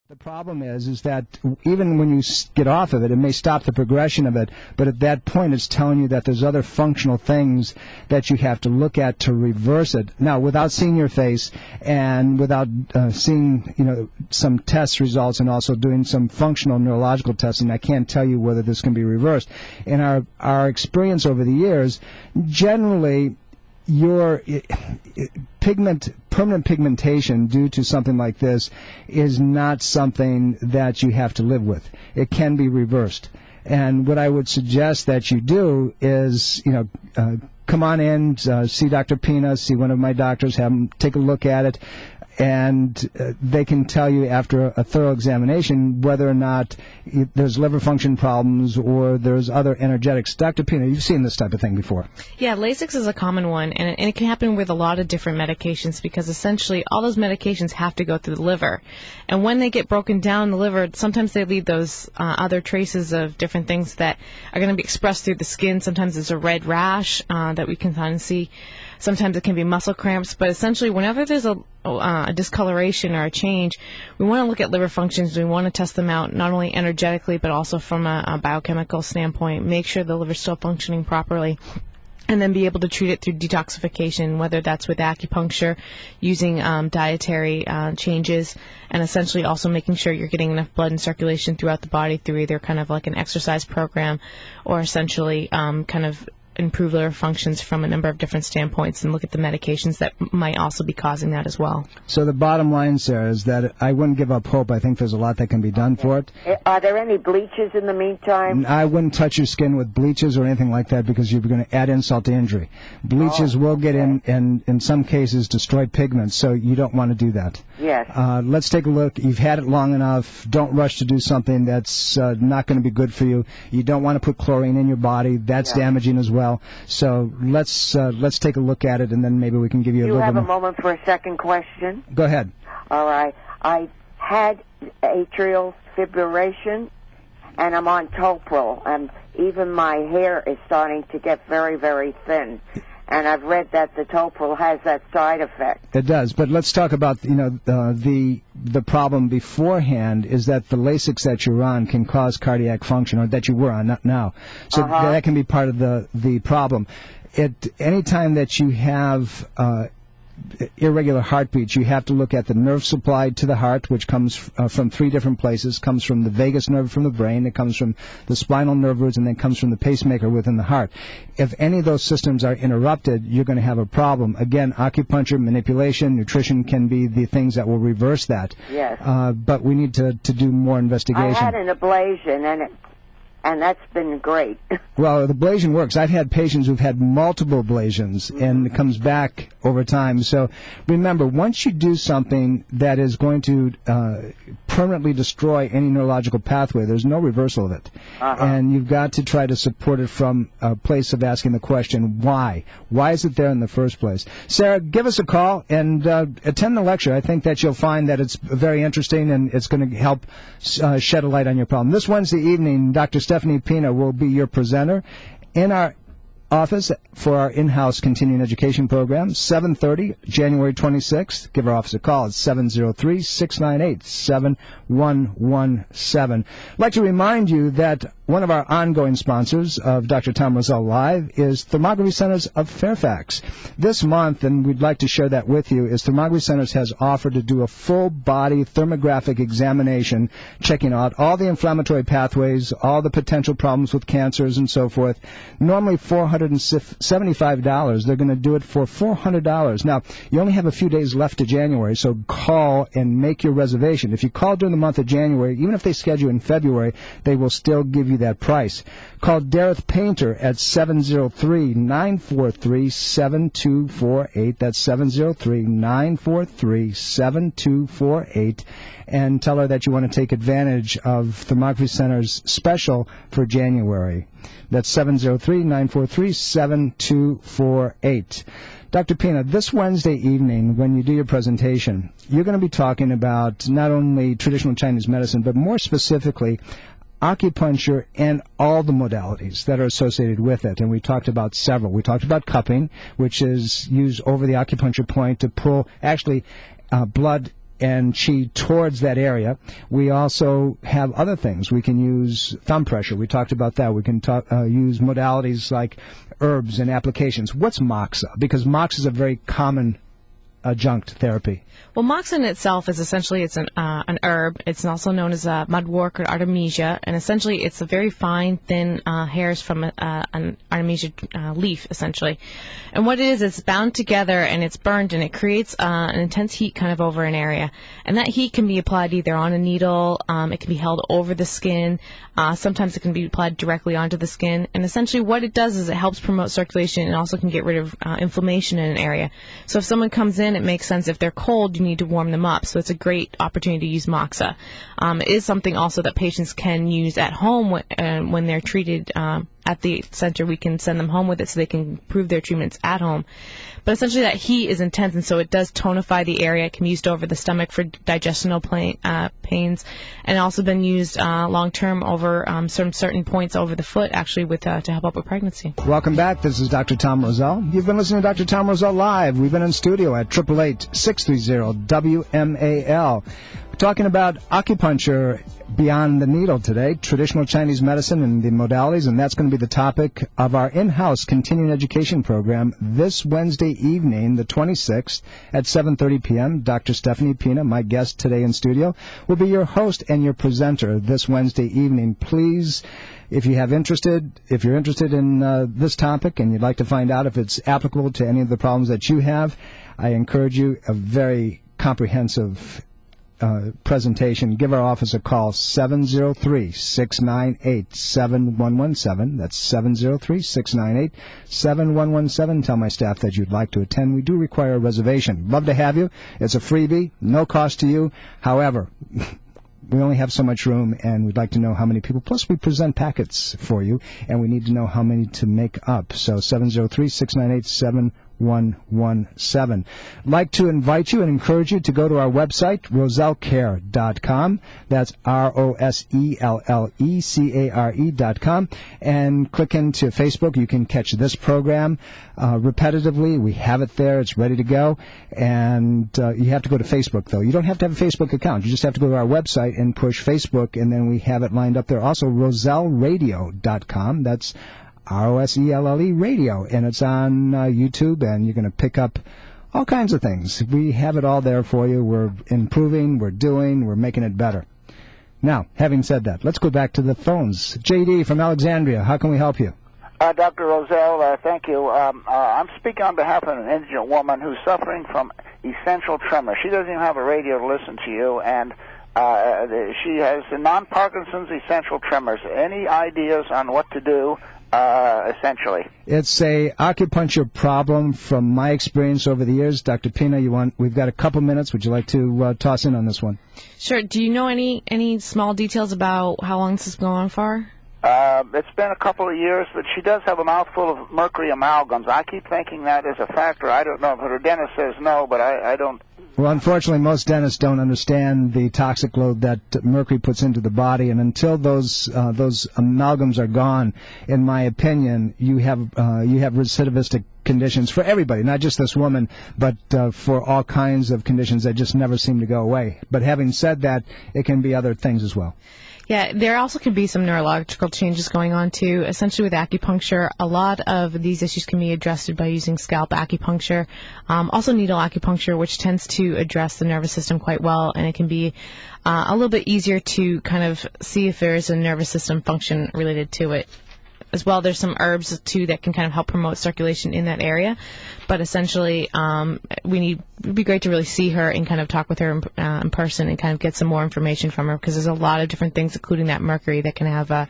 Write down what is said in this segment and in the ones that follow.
The problem is that even when you get off of it, it may stop the progression of it, but at that point it's telling you that there's other functional things that you have to look at to reverse it. Now, without seeing your face and without seeing, some test results and also doing some functional neurological testing, I can't tell you whether this can be reversed. In our experience over the years, generally, your permanent pigmentation due to something like this is not something that you have to live with. It can be reversed. And what I would suggest that you do is, come on in, see Dr. Pina, see one of my doctors, have them take a look at it, and they can tell you after a thorough examination whether or not there's liver function problems or there's other energetics. Dr. Pina, you've seen this type of thing before. Yeah, Lasix is a common one, and it can happen with a lot of different medications because essentially all those medications have to go through the liver. And when they get broken down in the liver, sometimes they leave those other traces of different things that are going to be expressed through the skin. Sometimes it's a red rash that we can kind of see. Sometimes it can be muscle cramps, but essentially whenever there's a discoloration or a change, we want to look at liver functions. We want to test them out not only energetically but also from a biochemical standpoint, make sure the liver's still functioning properly, and then be able to treat it through detoxification, whether that's with acupuncture, using dietary changes, and essentially also making sure you're getting enough blood and circulation throughout the body through either kind of like an exercise program or essentially kind of improve liver functions from a number of different standpoints and look at the medications that might also be causing that as well. So the bottom line, Sarah, is that I wouldn't give up hope. I think there's a lot that can be done for it. Are there any bleaches in the meantime? I wouldn't touch your skin with bleaches or anything like that because you're going to add insult to injury. Bleaches will get in some cases, destroy pigments, so you don't want to do that. Yes. Let's take a look. You've had it long enough. Don't rush to do something that's not going to be good for you. You don't want to put chlorine in your body. That's damaging as well. So let's take a look at it, and then maybe we can give you a little bit more. Do you have a moment for a second question? Go ahead. All right. I had atrial fibrillation, and I'm on Topril, and even my hair is starting to get very, very thin. And I've read that the Topril has that side effect. It does, but let's talk about the problem beforehand is that the Lasix that you're on can cause cardiac function, or that you were on, not now. So that can be part of the problem. Anytime that you have irregular heartbeats, you have to look at the nerve supply to the heart, which comes from three different places. Comes from the vagus nerve from the brain, it comes from the spinal nerve roots, and then comes from the pacemaker within the heart. If any of those systems are interrupted, you're going to have a problem. Again, acupuncture, manipulation, nutrition can be the things that will reverse that. Yes. But we need to do more investigation. I had an ablation, and that's been great. Well, the ablation works. I've had patients who've had multiple ablations, and it comes back over time. So remember, once you do something that is going to permanently destroy any neurological pathway, there's no reversal of it. And you've got to try to support it from a place of asking the question, why? Why is it there in the first place? Sarah, give us a call and attend the lecture. I think that you'll find that it's very interesting, and it's going to help shed a light on your problem. This Wednesday evening, Dr. Stephanie Pina will be your presenter in our office for our in-house continuing education program, 7:30, January 26th. Give our office a call. It's 703-698-7117. I'd like to remind you that one of our ongoing sponsors of Dr. Tom Roselle Live is Thermography Centers of Fairfax. This month, and we'd like to share that with you, is Thermography Centers has offered to do a full-body thermographic examination, checking out all the inflammatory pathways, all the potential problems with cancers and so forth. Normally $475. They're going to do it for $400. Now, you only have a few days left to January, so call and make your reservation. If you call during the month of January, even if they schedule in February, they will still give you that price. Call Dareth Painter at 703-943-7248. That's 703-943-7248. And tell her that you want to take advantage of Thermography Center's special for January. That's 703-943-7248. Dr. Pina, this Wednesday evening, when you do your presentation, you're going to be talking about not only traditional Chinese medicine, but more specifically, acupuncture and all the modalities that are associated with it. And we talked about several. We talked about cupping, which is used over the acupuncture point to pull, actually, blood and chi towards that area. We also have other things. We can use thumb pressure. We talked about that. We can use modalities like herbs and applications. What's moxa? Because moxa is a very common adjunct therapy. Well, moxa in itself is essentially an herb. It's also known as mudwort or artemisia, and essentially it's a very fine, thin hairs from an artemisia leaf, essentially. And what it is, it's bound together and it's burned, and it creates an intense heat kind of over an area. And that heat can be applied either on a needle, it can be held over the skin, sometimes it can be applied directly onto the skin. And essentially what it does is it helps promote circulation and also can get rid of inflammation in an area. So if someone comes in, it makes sense. If they're cold, you need to warm them up. So it's a great opportunity to use moxa. It is something also that patients can use at home when they're treated at the center. We can send them home with it so they can improve their treatments at home. But essentially that heat is intense, and so it does tonify the area. It can be used over the stomach for digestional pains, and also been used long-term over certain points over the foot, actually, to help out with pregnancy. Welcome back. This is Dr. Tom Roselle. You've been listening to Dr. Tom Roselle Live. We've been in studio at 888-630-WMAL. We're talking about acupuncture beyond the needle today, traditional Chinese medicine and the modalities, and that's going to be the topic of our in-house continuing education program this Wednesday evening, the 26th, at 7:30 p.m. Dr. Stephanie Pina, my guest today in studio, will be your host and your presenter this Wednesday evening. Please, if you're interested in this topic and you'd like to find out if it's applicable to any of the problems that you have, I encourage you, a very comprehensive presentation. Give our office a call, 703-698-7117. That's 703-698-7117. Tell my staff that you'd like to attend. We do require a reservation. Love to have you. It's a freebie, no cost to you. However, we only have so much room, and we'd like to know how many people. Plus, we present packets for you, and we need to know how many to make up. So 703-698-7117. I'd like to invite you and encourage you to go to our website, rosellecare.com. That's ROSELLECARE.com, and click into Facebook. You can catch this program repetitively. We have it there. It's ready to go. And you have to go to Facebook, though. You don't have to have a Facebook account. You just have to go to our website and push Facebook, and then we have it lined up there. Also, Roselleradio.com. That's ROSELLE Radio, and it's on YouTube, and you're going to pick up all kinds of things. We have it all there for you. We're improving, we're making it better. Now, having said that, let's go back to the phones. J.D. from Alexandria, how can we help you? Dr. Roselle, thank you. I'm speaking on behalf of an indigent woman who's suffering from essential tremor. She doesn't even have a radio to listen to you, and she has non-Parkinson's essential tremors. Any ideas on what to do? Essentially, it's a acupuncture problem from my experience over the years. Dr. Pina, we've got a couple minutes. Would you like to toss in on this one? Sure. Do you know any small details about how long this has been going on for? It's been a couple of years, but she does have a mouthful of mercury amalgams. I keep thinking that is a factor. I don't know if her dentist says no, but I don't. Well, unfortunately, most dentists don't understand the toxic load that mercury puts into the body, and until those amalgams are gone, in my opinion, you have recidivistic conditions for everybody, not just this woman, but for all kinds of conditions that just never seem to go away. But having said that, it can be other things as well. Yeah, there also can be some neurological changes going on, too. Essentially, with acupuncture, a lot of these issues can be addressed by using scalp acupuncture. Also needle acupuncture, which tends to address the nervous system quite well, and it can be a little bit easier to kind of see if there is a nervous system function related to it. As well, there's some herbs, too, that can kind of help promote circulation in that area. But essentially, it'd be great to really see her and kind of talk with her in person and kind of get some more information from her, because there's a lot of different things, including that mercury, that can have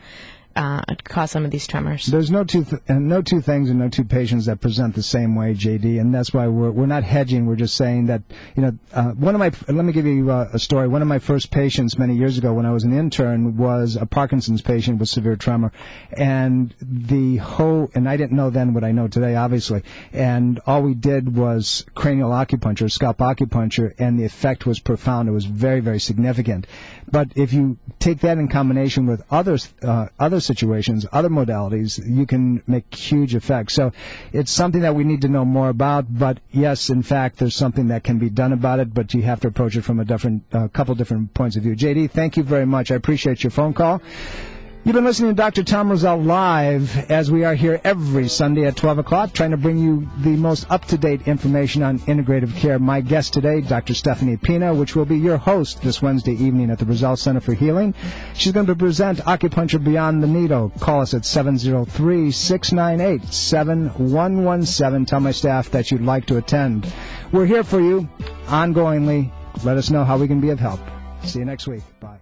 cause some of these tremors. There's no two things and no two patients that present the same way, JD, and that's why we're not hedging. We're just saying that, let me give you a story. One of my first patients many years ago when I was an intern was a Parkinson's patient with severe tremor, and I didn't know then what I know today, obviously, and all we did was cranial acupuncture, scalp acupuncture, and the effect was profound. It was very, very significant. But if you take that in combination with other other situations, other modalities, you can make huge effects. So it's something that we need to know more about. But yes, in fact, there's something that can be done about it, but you have to approach it from a couple different points of view. JD, thank you very much. I appreciate your phone call. You've been listening to Dr. Tom Roselle live, as we are here every Sunday at 12 o'clock, trying to bring you the most up-to-date information on integrative care. My guest today, Dr. Stephanie Pina, which will be your host this Wednesday evening at the Roselle Center for Healing. She's going to present Acupuncture Beyond the Needle. Call us at 703-698-7117. Tell my staff that you'd like to attend. We're here for you ongoingly. Let us know how we can be of help. See you next week. Bye.